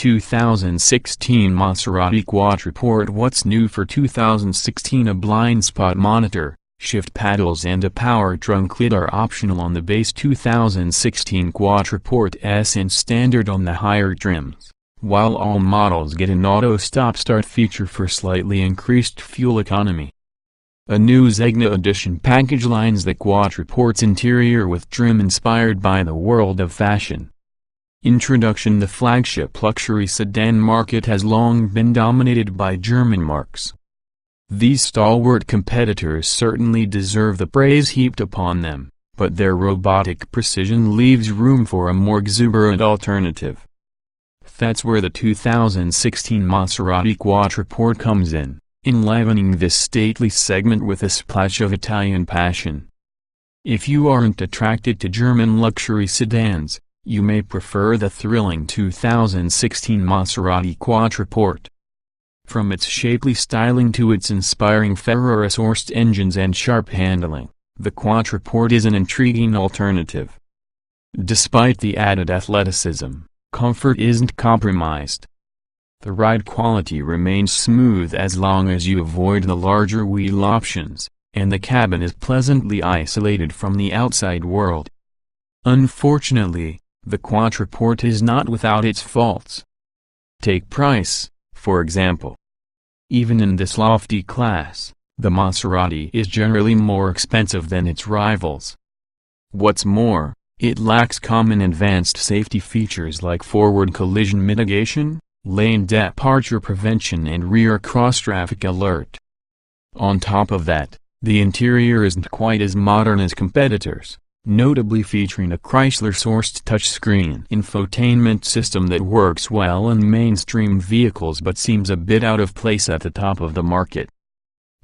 2016 Maserati Quattroporte. What's new for 2016? A blind spot monitor, shift paddles and a power trunk lid are optional on the base 2016 Quattroporte S and standard on the higher trims, while all models get an auto stop-start feature for slightly increased fuel economy. A new Zegna edition package lines the Quattroporte's interior with trim inspired by the world of fashion. Introduction. The flagship luxury sedan market has long been dominated by German marques. These stalwart competitors certainly deserve the praise heaped upon them, but their robotic precision leaves room for a more exuberant alternative. That's where the 2016 Maserati Quattroporte comes in, enlivening this stately segment with a splash of Italian passion. If you aren't attracted to German luxury sedans, you may prefer the thrilling 2016 Maserati Quattroporte. From its shapely styling to its inspiring Ferrari-sourced engines and sharp handling, the Quattroporte is an intriguing alternative. Despite the added athleticism, comfort isn't compromised. The ride quality remains smooth as long as you avoid the larger wheel options, and the cabin is pleasantly isolated from the outside world. Unfortunately, the Quattroporte is not without its faults. Take price, for example. Even in this lofty class, the Maserati is generally more expensive than its rivals. What's more, it lacks common advanced safety features like forward collision mitigation, lane departure prevention and rear cross-traffic alert. On top of that, the interior isn't quite as modern as competitors, notably featuring a Chrysler-sourced touchscreen infotainment system that works well in mainstream vehicles but seems a bit out of place at the top of the market.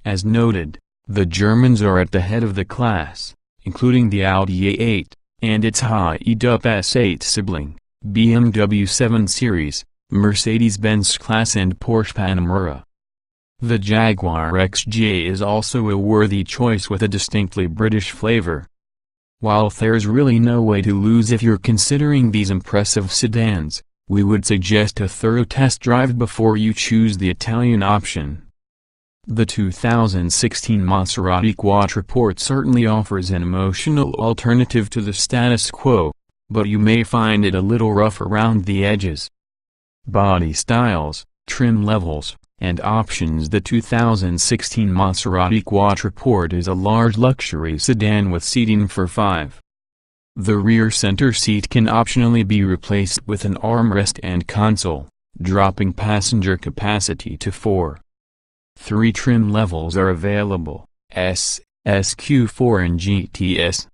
As noted, the Germans are at the head of the class, including the Audi A8, and its high-up S8 sibling, BMW 7 Series, Mercedes-Benz class and Porsche Panamera. The Jaguar XJ is also a worthy choice with a distinctly British flavor. While there's really no way to lose if you're considering these impressive sedans, we would suggest a thorough test drive before you choose the Italian option. The 2016 Maserati Quattroporte certainly offers an emotional alternative to the status quo, but you may find it a little rough around the edges. Body styles, trim levels, and options. The 2016 Maserati Quattroporte is a large luxury sedan with seating for 5. The rear center seat can optionally be replaced with an armrest and console, dropping passenger capacity to 4. 3 trim levels are available: S, SQ4 and GTS.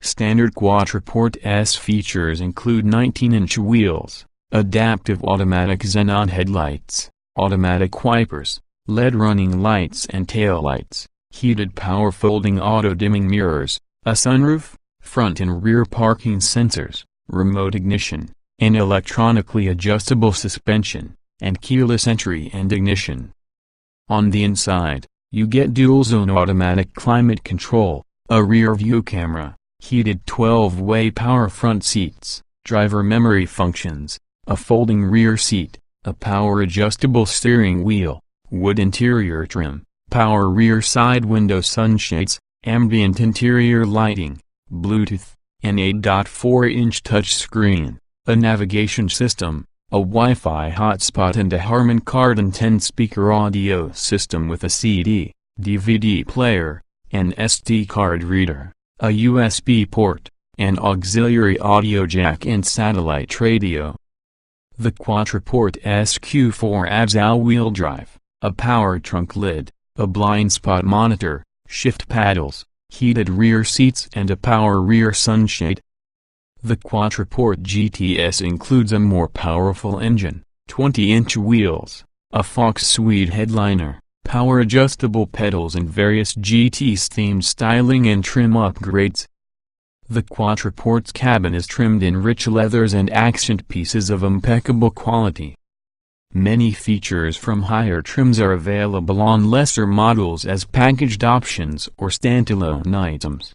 Standard Quattroporte S features include 19-inch wheels, adaptive automatic xenon headlights, automatic wipers, LED running lights and taillights, heated power folding auto-dimming mirrors, a sunroof, front and rear parking sensors, remote ignition, an electronically adjustable suspension, and keyless entry and ignition. On the inside, you get dual-zone automatic climate control, a rear-view camera, heated 12-way power front seats, driver memory functions, a folding rear seat, a power-adjustable steering wheel, wood interior trim, power rear side window sunshades, ambient interior lighting, Bluetooth, an 8.4-inch touchscreen, a navigation system, a Wi-Fi hotspot and a Harman Kardon 10-speaker audio system with a CD, DVD player, an SD card reader, a USB port, an auxiliary audio jack and satellite radio. The Quattroporte SQ4 adds all-wheel drive, a power trunk lid, a blind spot monitor, shift paddles, heated rear seats and a power rear sunshade. The Quattroporte GTS includes a more powerful engine, 20-inch wheels, a Fox suede headliner, power-adjustable pedals and various GTS-themed styling and trim upgrades. The Quattroporte's cabin is trimmed in rich leathers and accent pieces of impeccable quality. Many features from higher trims are available on lesser models as packaged options or standalone items.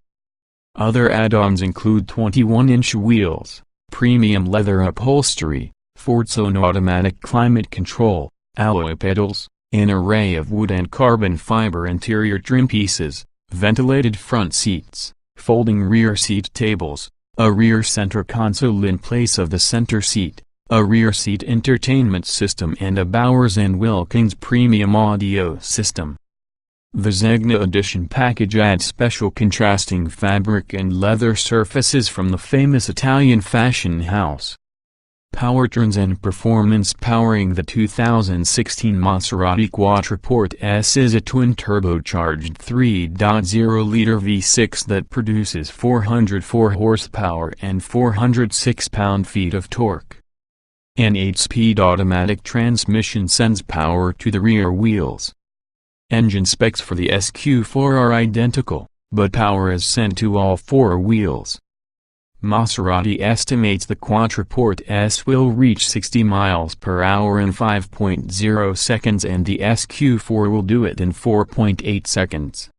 Other add-ons include 21-inch wheels, premium leather upholstery, Ford-Zone automatic climate control, alloy pedals, an array of wood and carbon fiber interior trim pieces, ventilated front seats, folding rear seat tables, a rear center console in place of the center seat, a rear seat entertainment system and a Bowers & Wilkins premium audio system. The Zegna Edition package adds special contrasting fabric and leather surfaces from the famous Italian fashion house. Powertrains and performance. Powering the 2016 Maserati Quattroporte S is a twin-turbocharged 3.0-liter V6 that produces 404 horsepower and 406 pound-feet of torque. An 8-speed automatic transmission sends power to the rear wheels. Engine specs for the SQ4 are identical, but power is sent to all four wheels. Maserati estimates the Quattroporte S will reach 60 miles per hour in 5.0 seconds and the SQ4 will do it in 4.8 seconds.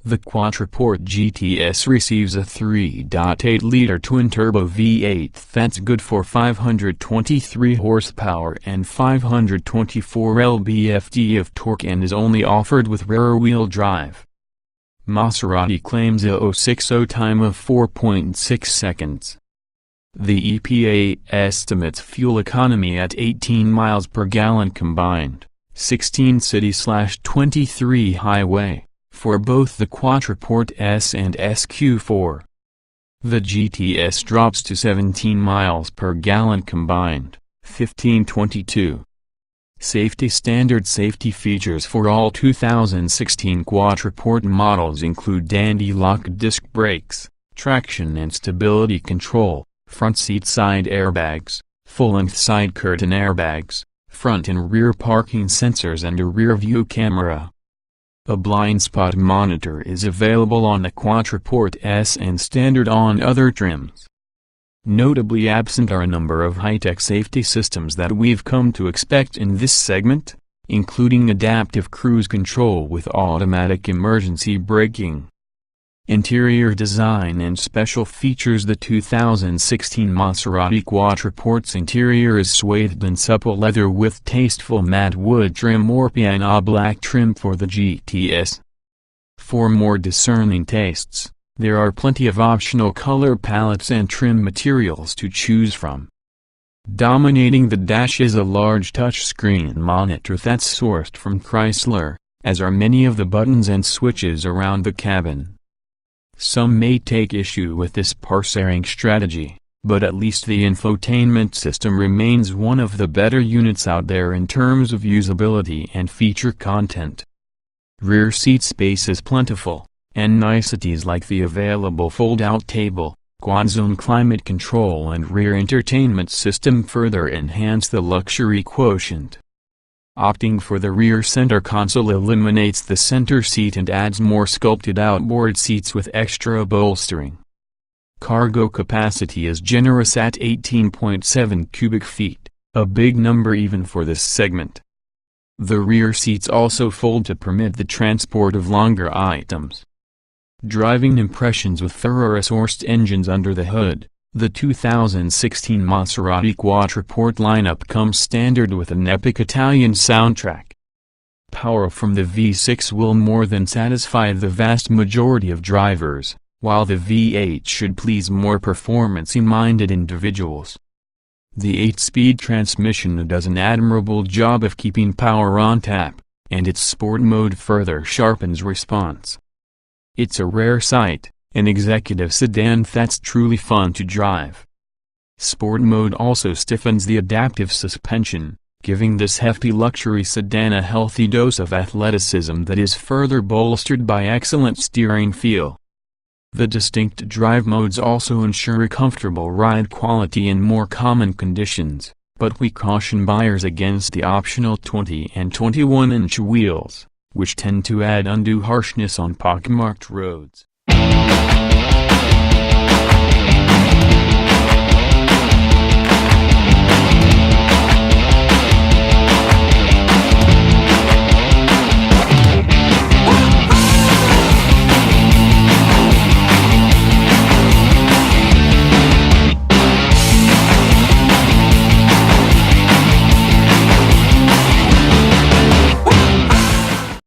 The Quattroporte GTS receives a 3.8-liter twin-turbo V8 that's good for 523 horsepower and 524 lb-ft of torque and is only offered with rear-wheel drive. Maserati claims a 060 time of 4.6 seconds. The EPA estimates fuel economy at 18 miles per gallon combined, 16 city/23 highway, for both the Quattroporte S and SQ4. The GTS drops to 17 miles per gallon combined, 1522. Safety features for all 2016 Quattroporte models include anti-lock disc brakes, traction and stability control, front seat side airbags, full-length side curtain airbags, front and rear parking sensors and a rear-view camera. A blind spot monitor is available on the Quattroporte S and standard on other trims. Notably absent are a number of high-tech safety systems that we've come to expect in this segment, including adaptive cruise control with automatic emergency braking. Interior design and special features. The 2016 Maserati Quattroporte's interior is swathed in supple leather with tasteful matte wood trim or piano black trim for the GTS. For more discerning tastes, there are plenty of optional color palettes and trim materials to choose from. Dominating the dash is a large touchscreen monitor that's sourced from Chrysler, as are many of the buttons and switches around the cabin. Some may take issue with this parsering strategy, but at least the infotainment system remains one of the better units out there in terms of usability and feature content. Rear seat space is plentiful, and niceties like the available fold-out table, quad-zone climate control and rear entertainment system further enhance the luxury quotient. Opting for the rear center console eliminates the center seat and adds more sculpted outboard seats with extra bolstering. Cargo capacity is generous at 18.7 cubic feet, a big number even for this segment. The rear seats also fold to permit the transport of longer items. Driving impressions. With Ferrari-sourced engines under the hood, the 2016 Maserati Quattroporte lineup comes standard with an epic Italian soundtrack. Power from the V6 will more than satisfy the vast majority of drivers, while the V8 should please more performance-minded individuals. The 8-speed transmission does an admirable job of keeping power on tap, and its sport mode further sharpens response. It's a rare sight, an executive sedan that's truly fun to drive. Sport mode also stiffens the adaptive suspension, giving this hefty luxury sedan a healthy dose of athleticism that is further bolstered by excellent steering feel. The distinct drive modes also ensure a comfortable ride quality in more common conditions, but we caution buyers against the optional 20 and 21-inch wheels, which tend to add undue harshness on pockmarked roads.